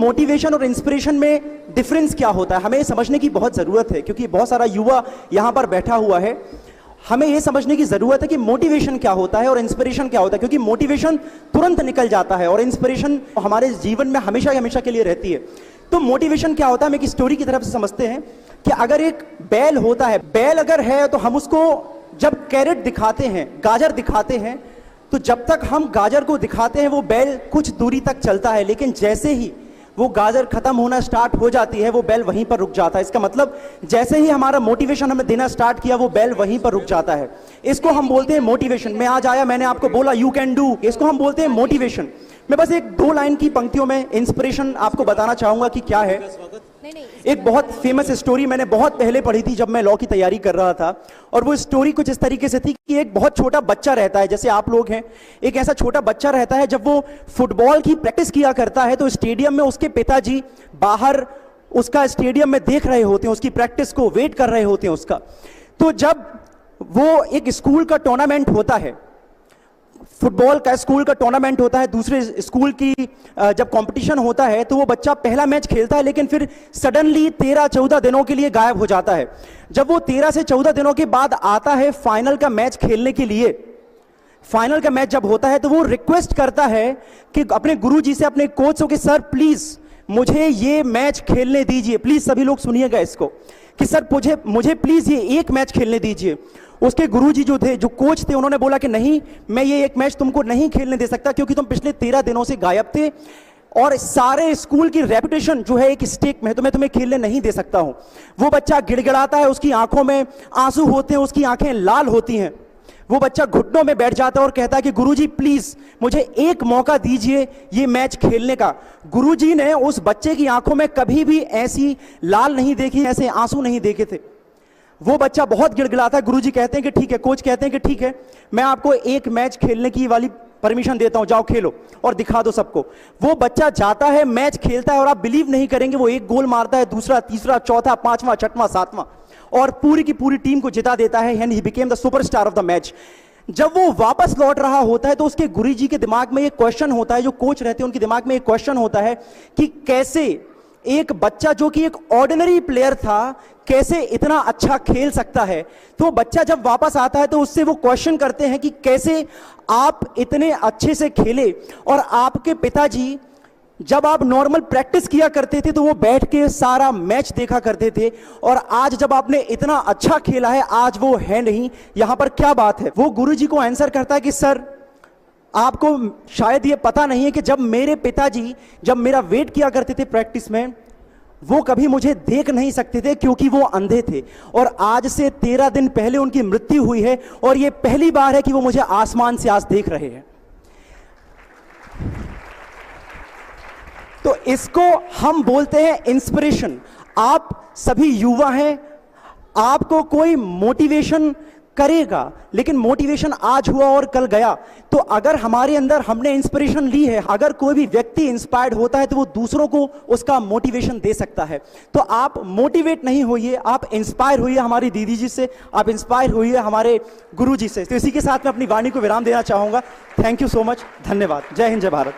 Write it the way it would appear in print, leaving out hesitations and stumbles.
Motivation और inspiration में difference क्या होता है, हमें समझने की बहुत ज़रूरत है, क्योंकि बहुत सारा युवा यहाँ पर बैठा हुआ है। हमें ये समझने की ज़रूरत है कि मोटिवेशन क्या होता है और इंस्पिरेशन क्या होता है, क्योंकि मोटिवेशन तुरंत निकल जाता है और इंस्पिरेशन हमारे जीवन में हमेशा हमेशा के लिए रहती है। तो मोटिवेशन क्या होता है, हम एक स्टोरी की तरफ से समझते हैं कि अगर एक बैल होता है, बैल अगर है तो हम उसको जब कैरेट दिखाते हैं, गाजर दिखाते हैं, तो जब तक हम गाजर को दिखाते हैं वो बैल कुछ दूरी तक चलता है, लेकिन जैसे ही वो गाजर खत्म होना स्टार्ट हो जाती है वो बैल वहीं पर रुक जाता है। इसका मतलब जैसे ही हमारा मोटिवेशन हमें देना स्टार्ट किया वो बैल वहीं पर रुक जाता है। इसको हम बोलते हैं मोटिवेशन। मैं आज आया, मैंने आपको बोला यू कैन डू, इसको हम बोलते हैं मोटिवेशन। मैं बस एक दो लाइन की पंक्तियों में इंस्पिरेशन आपको बताना चाहूंगा कि क्या है। एक बहुत फेमस स्टोरी मैंने बहुत पहले पढ़ी थी जब मैं लॉ की तैयारी कर रहा था, और वो स्टोरी कुछ इस तरीके से थी कि एक बहुत छोटा बच्चा रहता है, जैसे आप लोग हैं, एक ऐसा छोटा बच्चा रहता है। जब वो फुटबॉल की प्रैक्टिस किया करता है तो स्टेडियम में उसके पिताजी बाहर उसका स्टेडियम में देख रहे होते हैं, उसकी प्रैक्टिस को वेट कर रहे होते हैं उसका। तो जब वो एक स्कूल का टूर्नामेंट होता है, फुटबॉल का स्कूल का टूर्नामेंट होता है, दूसरे स्कूल की जब कंपटीशन होता है, तो वो बच्चा पहला मैच खेलता है, लेकिन फिर सडनली 13-14 दिनों के लिए गायब हो जाता है। जब वो 13 से 14 दिनों के बाद आता है फाइनल का मैच खेलने के लिए, फाइनल का मैच जब होता है तो वो रिक्वेस्ट करता है कि अपने गुरुजी से, अपने कोच से, कि सर प्लीज मुझे ये मैच खेलने दीजिए, प्लीज सभी लोग सुनिएगा इसको, कि सर मुझे प्लीज ये एक मैच खेलने दीजिए। उसके गुरुजी जो थे, जो कोच थे, उन्होंने बोला कि नहीं, मैं ये एक मैच तुमको नहीं खेलने दे सकता, क्योंकि तुम पिछले 13 दिनों से गायब थे और सारे स्कूल की रेपुटेशन जो है एक स्टेक में है, तो मैं तुम्हें खेलने नहीं दे सकता हूं। वो बच्चा गिड़गिड़ाता है, उसकी आंखों में आंसू होते हैं, उसकी आंखें लाल होती हैं। वो बच्चा घुटनों में बैठ जाता है और कहता है कि गुरुजी प्लीज मुझे एक मौका दीजिए ये मैच खेलने का। गुरुजी ने उस बच्चे की आंखों में कभी भी ऐसी लाल नहीं देखी, ऐसे आंसू नहीं देखे थे। वो बच्चा बहुत गिड़गिड़ाता है। गुरुजी कहते हैं कि ठीक है, कोच कहते हैं कि ठीक है, मैं आपको एक मैच खेलने की वाली परमिशन देता हूं, जाओ खेलो और दिखा दो सबको। वो बच्चा जाता है, मैच खेलता है, और आप बिलीव नहीं करेंगे, वो एक गोल मारता है, दूसरा, तीसरा, चौथा, पांचवा, छठवां, सातवां, और पूरी की पूरी टीम को जिता देता है, and he became the superstar of the match. जब वो वापस लौट रहा होता है तो उसके गुरुजी के दिमाग में एक क्वेश्चन होता है, जो कोच रहते हैं उनके दिमाग में एक क्वेश्चन होता है कि कैसे एक बच्चा जो कि एक ऑर्डिनरी प्लेयर था कैसे इतना अच्छा खेल सकता है। तो बच्चा जब वापस आता है तो उससे वो क्वेश्चन करते हैं कि कैसे आप इतने अच्छे से खेले, और आपके पिताजी जब आप नॉर्मल प्रैक्टिस किया करते थे तो वो बैठ के सारा मैच देखा करते थे, और आज जब आपने इतना अच्छा खेला है, आज वो है नहीं, यहां पर क्या बात है। वो गुरुजी को आंसर करता है कि सर आपको शायद ये पता नहीं है कि जब मेरे पिताजी जब मेरा वेट किया करते थे प्रैक्टिस में, वो कभी मुझे देख नहीं सकते थे क्योंकि वो अंधे थे, और आज से 13 दिन पहले उनकी मृत्यु हुई है, और ये पहली बार है कि वो मुझे आसमान से आज देख रहे हैं। तो इसको हम बोलते हैं इंस्पिरेशन। आप सभी युवा हैं, आपको कोई मोटिवेशन करेगा, लेकिन मोटिवेशन आज हुआ और कल गया। तो अगर हमारे अंदर हमने इंस्पिरेशन ली है, अगर कोई भी व्यक्ति इंस्पायर्ड होता है तो वो दूसरों को उसका मोटिवेशन दे सकता है। तो आप मोटिवेट नहीं होइए, आप इंस्पायर होइए हमारी दीदी जी से, आप इंस्पायर होइए हमारे गुरु जी से। तो इसी के साथ मैं अपनी वाणी को विराम देना चाहूंगा। थैंक यू सो मच, धन्यवाद। जय हिंद, जय भारत।